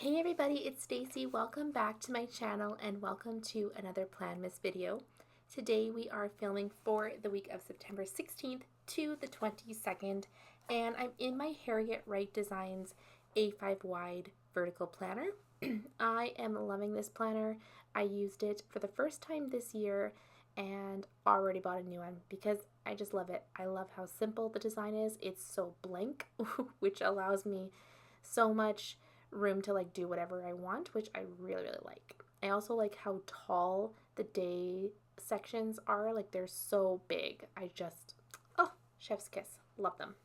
Hey everybody, it's Stacy. Welcome back to my channel and welcome to another Planmas video. Today we are filming for the week of September 16th to the 22nd, and I'm in my Harriet Wright Designs A5 wide vertical planner. I am loving this planner. I used it for the first time this year and already bought a new one because I just love it. I love how simple the design is. It's so blank, which allows me so much room to do whatever I want, which I really like. I also like how tall the day sections are. They're so big. Oh, chef's kiss. Love them.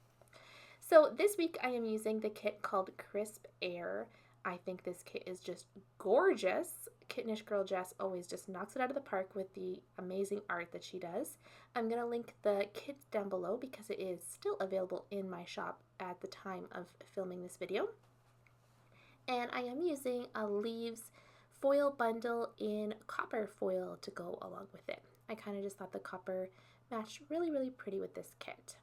So this week I am using the kit called Crisp Air. I think this kit is just gorgeous. Kittenish Girl Jess always just knocks it out of the park with the amazing art that she does. I'm going to link the kit down below because it is still available in my shop at the time of filming this video. And I am using a leaves foil bundle in copper foil to go along with it. I kind of just thought the copper matched really pretty with this kit.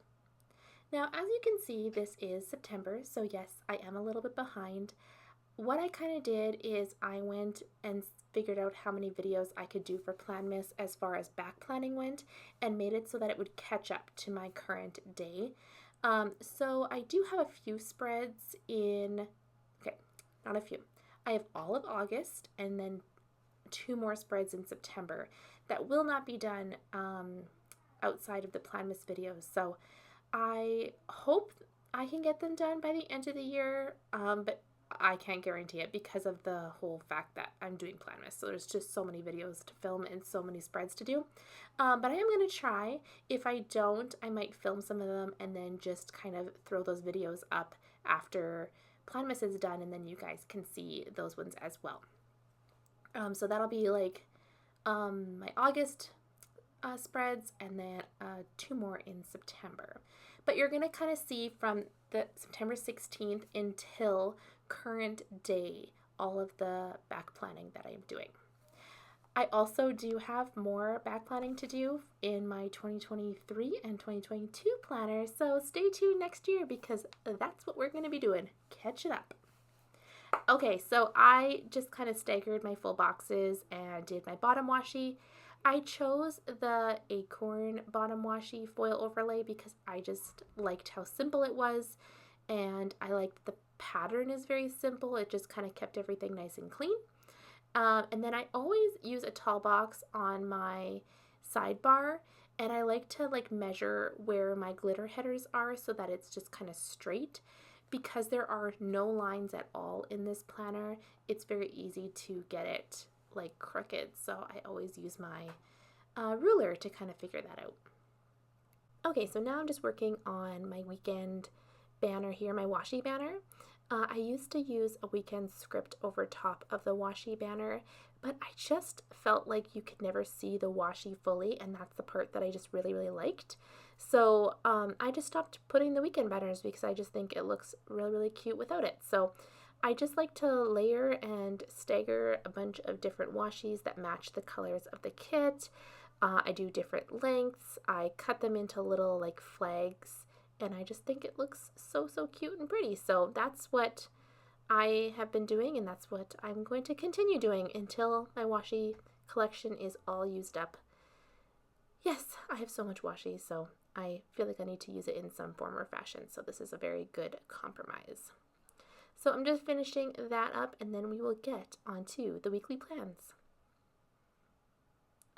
Now, as you can see, this is September, so yes, I am a little bit behind. What I kind of did is I went and figured out how many videos I could do for Planmas as far as back planning went and made it so that it would catch up to my current day. So I do have a few spreads in, okay, not a few. I have all of August and then 2 more spreads in September that will not be done outside of the Planmas videos. So I hope I can get them done by the end of the year, but I can't guarantee it because of the whole fact that I'm doing Planmas. So there's just so many videos to film and so many spreads to do. But I am going to try. If I don't, I might film some of them and then just kind of throw those videos up after Planmas is done, and then you guys can see those ones as well. So that'll be my August spreads and then 2 more in September. But you're going to kind of see from the September 16th until current day all of the back planning that I'm doing. I also do have more back planning to do in my 2023 and 2022 planners, so stay tuned next year because that's what we're going to be doing. Catch it up. Okay, so I just kind of staggered my full boxes and did my bottom washi. I chose the acorn bottom washi foil overlay because I just liked how simple it was, and I liked the pattern is very simple. It just kind of kept everything nice and clean. And then I always use a tall box on my sidebar, and I like to measure where my glitter headers are so that it's just kind of straight. Because there are no lines at all in this planner, it's very easy to get it crooked, so I always use my ruler to kind of figure that out. Okay, so now I'm just working on my weekend banner here, my washi banner. I used to use a weekend script over top of the washi banner, but I just felt like you could never see the washi fully, and that's the part that I just really liked. So I just stopped putting the weekend banners because I just think it looks really cute without it. So I just like to layer and stagger a bunch of different washis that match the colors of the kit. I do different lengths. I cut them into little flags, and I just think it looks so cute and pretty. So that's what I have been doing, and that's what I'm going to continue doing until my washi collection is all used up. Yes, I have so much washi, so I feel like I need to use it in some form or fashion, so this is a very good compromise. So I'm just finishing that up, and then we will get onto the weekly plans.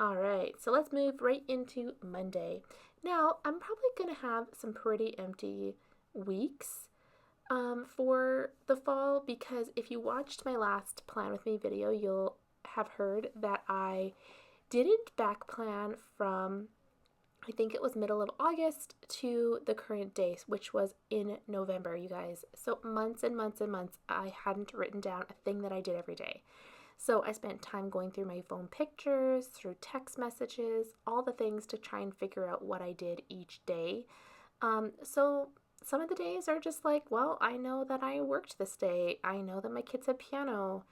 Alright, so let's move right into Monday. Now, I'm probably going to have some pretty empty weeks for the fall, because if you watched my last Plan With Me video, you'll have heard that I didn't back plan from, I think it was middle of August to the current day, which was in November, you guys. So months and months I hadn't written down a thing that I did every day. So I spent time going through my phone pictures, through text messages, all the things to try and figure out what I did each day. So some of the days are just well, I know that I worked this day. I know that my kids had piano.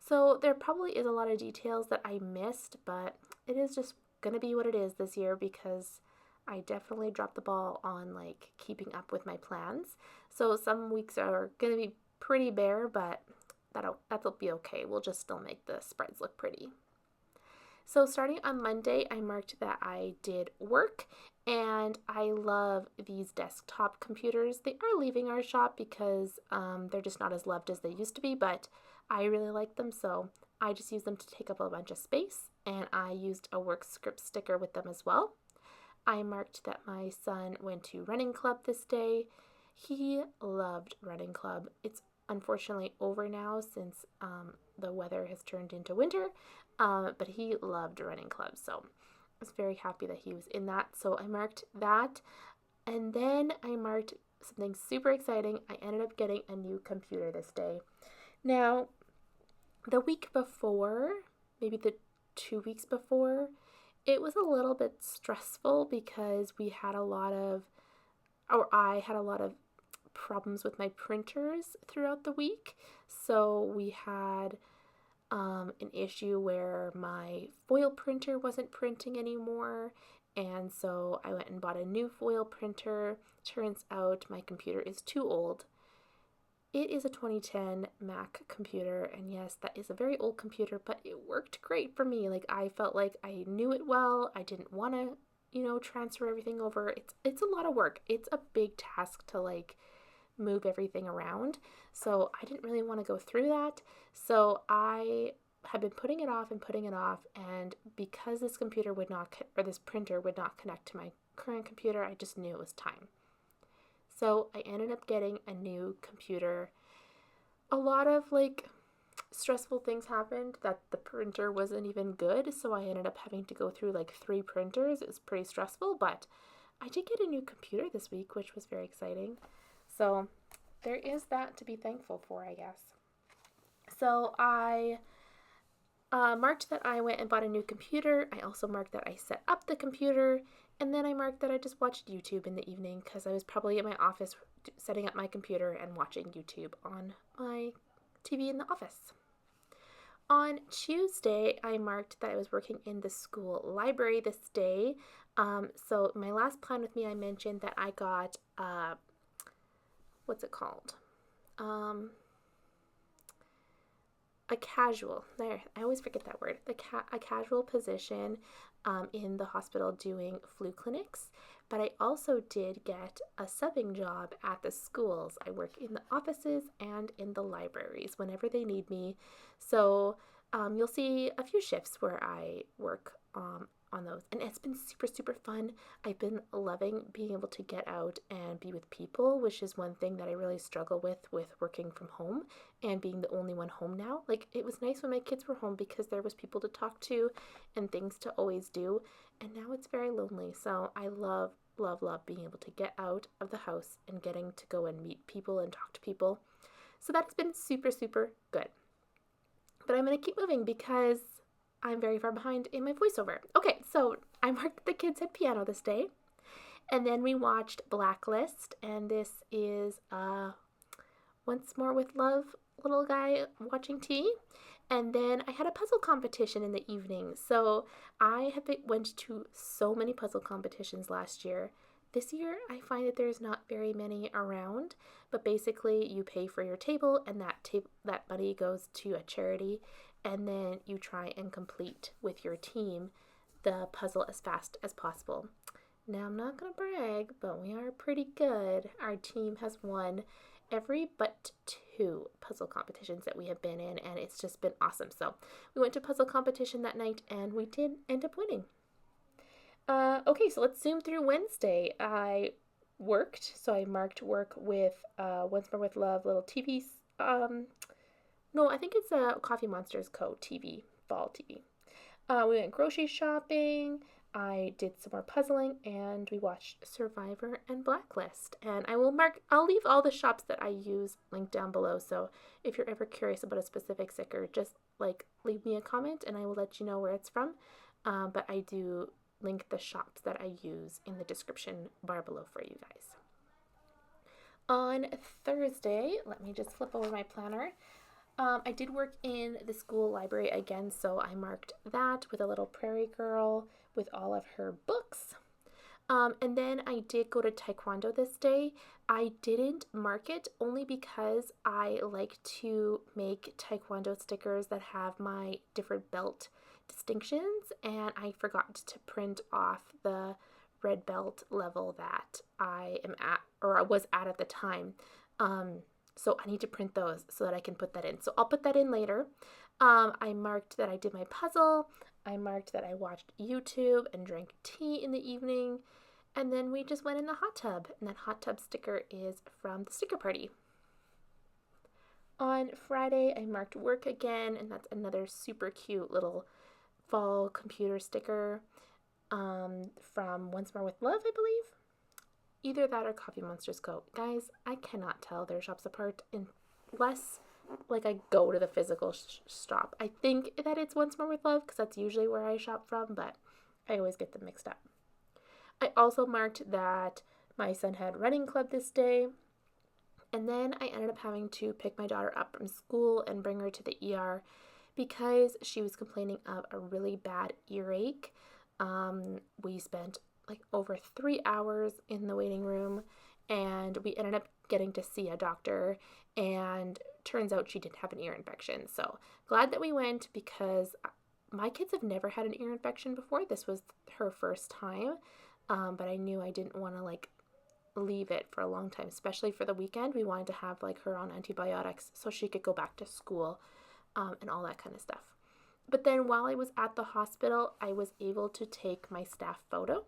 So there probably is a lot of details that I missed, but it is just going to be what it is this year because I definitely dropped the ball on keeping up with my plans. So some weeks are going to be pretty bare, but that'll be okay. We'll just still make the spreads look pretty. So starting on Monday, I marked that I did work, and I love these desktop computers. They are leaving our shop because they're just not as loved as they used to be, but I really like them, so I just use them to take up a bunch of space, and I used a work script sticker with them as well. I marked that my son went to running club this day. He loved running club. It's unfortunately over now since the weather has turned into winter, but he loved running club, so I was very happy that he was in that. So I marked that, and then I marked something super exciting. I ended up getting a new computer this day. Now, the week before, maybe the 2 weeks before, it was a little bit stressful because I had a lot of problems with my printers throughout the week. So we had an issue where my foil printer wasn't printing anymore, and so I went and bought a new foil printer. Turns out my computer is too old. It is a 2010 Mac computer, and yes, that is a very old computer, but it worked great for me. Like, I felt like I knew it well. I didn't want to, transfer everything over. It's a lot of work. It's a big task to like move everything around. So I didn't really want to go through that. So I have been putting it off, and because this printer would not connect to my current computer, I just knew it was time. So I ended up getting a new computer. A lot of like stressful things happened that the printer wasn't even good, so I ended up having to go through like 3 printers. It was pretty stressful, but I did get a new computer this week, which was very exciting. So there is that to be thankful for, I guess. So I marked that I went and bought a new computer. I also marked that I set up the computer. And then I marked that I just watched YouTube in the evening because I was probably at my office setting up my computer and watching YouTube on my TV in the office. On Tuesday, I marked that I was working in the school library this day. So my last plan with me, I mentioned that I got, what's it called? A casual, I always forget that word, a casual position in the hospital doing flu clinics, but I also did get a subbing job at the schools. I work in the offices and in the libraries whenever they need me, so you'll see a few shifts where I work on those, and it's been super, super fun. I've been loving being able to get out and be with people, which is one thing that I really struggle with working from home and being the only one home now. Like, it was nice when my kids were home because there was people to talk to and things to always do, and now it's very lonely. So I love, love, love being able to get out of the house and getting to go and meet people and talk to people. So that's been super, super good. But I'm going to keep moving because I'm very far behind in my voiceover. Okay, so I marked that the kids had piano this day, and then we watched Blacklist, and this is Once More with Love little guy watching tea. And then I had a puzzle competition in the evening. So I went to so many puzzle competitions last year. This year, I find that there's not very many around, but basically you pay for your table, and that money goes to a charity, and then you try and complete with your team the puzzle as fast as possible. Now, I'm not going to brag, but we are pretty good. Our team has won every but 2 puzzle competitions that we have been in, and it's just been awesome. So we went to puzzle competition that night, and we did end up winning. Okay, so let's zoom through Wednesday. I worked, so I marked work with Once More with Love little TV. No, I think it's a Coffee Monsters Co. TV, fall TV. We went grocery shopping. I did some more puzzling, and we watched Survivor and Blacklist. And I'll leave all the shops that I use linked down below. So if you're ever curious about a specific sticker, just leave me a comment, and I will let you know where it's from. But I do link the shops that I use in the description bar below for you guys. On Thursday, let me just flip over my planner. I did work in the school library again, so I marked that with a little prairie girl with all of her books. And then I did go to Taekwondo this day. I didn't mark it only because I like to make Taekwondo stickers that have my different belt distinctions, and I forgot to print off the red belt level that I am at, or I was at the time. So I need to print those so that I can put that in. So I'll put that in later. I marked that I did my puzzle. I marked that I watched YouTube and drank tea in the evening. And then we just went in the hot tub. And that hot tub sticker is from the sticker party. On Friday, I marked work again. And that's another super cute little fall computer sticker from Once More with Love, I believe. Either that or Coffee Monsters Co. Guys, I cannot tell their shops apart unless like I go to the physical shop. I think that it's Once More with Love because that's usually where I shop from, but I always get them mixed up. I also marked that my son had running club this day, and then I ended up having to pick my daughter up from school and bring her to the ER because she was complaining of a really bad earache. We spent like over 3 hours in the waiting room, and we ended up getting to see a doctor, and turns out she did have an ear infection. So glad that we went because my kids have never had an ear infection before. This was her first time, but I knew I didn't want to like leave it for a long time, especially for the weekend. We wanted to have like her on antibiotics so she could go back to school and all that kind of stuff. But then while I was at the hospital, I was able to take my staff photo.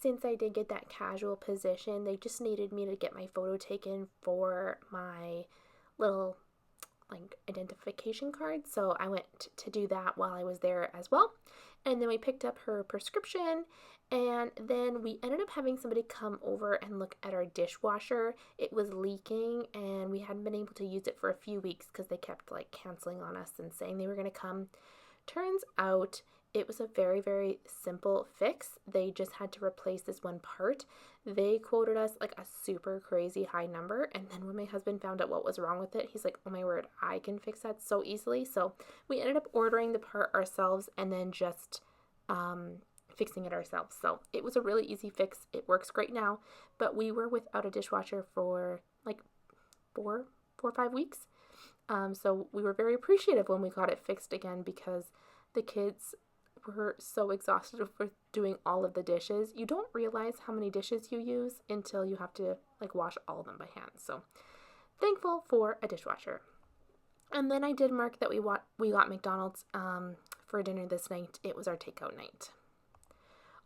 Since I did get that casual position, they just needed me to get my photo taken for my little like identification card. So I went to do that while I was there as well. And then we picked up her prescription, and then we ended up having somebody come over and look at our dishwasher. It was leaking, and we hadn't been able to use it for a few weeks because they kept like canceling on us and saying they were going to come. Turns out it was a very, very simple fix. They just had to replace this one part. They quoted us like a super crazy high number, and then when my husband found out what was wrong with it, he's like, oh my word, I can fix that so easily. So we ended up ordering the part ourselves and then just fixing it ourselves. So it was a really easy fix. It works great now, but we were without a dishwasher for like four or 5 weeks. So we were very appreciative when we got it fixed again because the kids were so exhausted with doing all of the dishes. You don't realize how many dishes you use until you have to like wash all of them by hand. So thankful for a dishwasher. And then I did mark that we got McDonald's for dinner this night. It was our takeout night.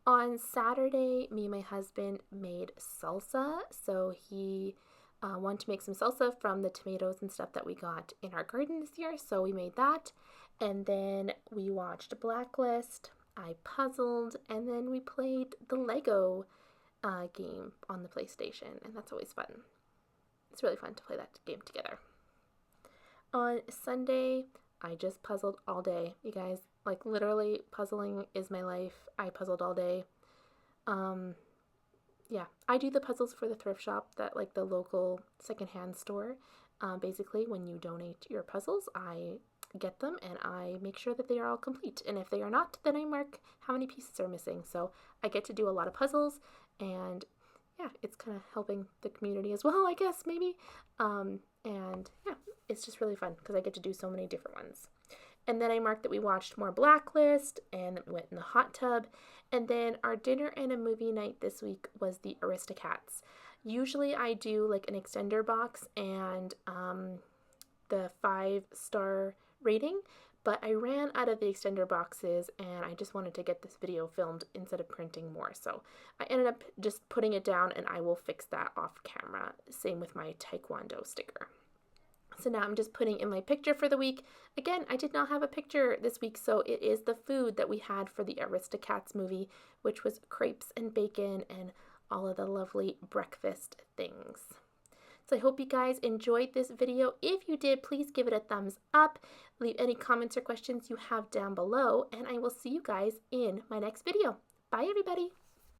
On Saturday, me and my husband made salsa. So he wanted to make some salsa from the tomatoes and stuff that we got in our garden this year. So we made that. And then we watched Blacklist, I puzzled, and then we played the Lego game on the PlayStation, and that's always fun. It's really fun to play that game together. On Sunday, I just puzzled all day. You guys, like literally puzzling is my life. I puzzled all day. Yeah, I do the puzzles for the thrift shop, that like the local secondhand store. Basically, when you donate your puzzles, I get them and I make sure that they are all complete, and if they are not, then I mark how many pieces are missing. So I get to do a lot of puzzles, and yeah, it's kind of helping the community as well, I guess, maybe. And yeah, it's just really fun because I get to do so many different ones. And then I marked that we watched more Blacklist and went in the hot tub. And then our dinner and a movie night this week was the Aristocats. Usually I do like an extender box and the 5-star rating, but I ran out of the extender boxes and I just wanted to get this video filmed instead of printing more. So I ended up just putting it down, and I will fix that off camera. Same with my Taekwondo sticker. So now I'm just putting in my picture for the week. Again, I did not have a picture this week, so it is the food that we had for the Aristocats movie, which was crepes and bacon and all of the lovely breakfast things. So I hope you guys enjoyed this video. If you did, please give it a thumbs up. Leave any comments or questions you have down below, and I will see you guys in my next video. Bye, everybody.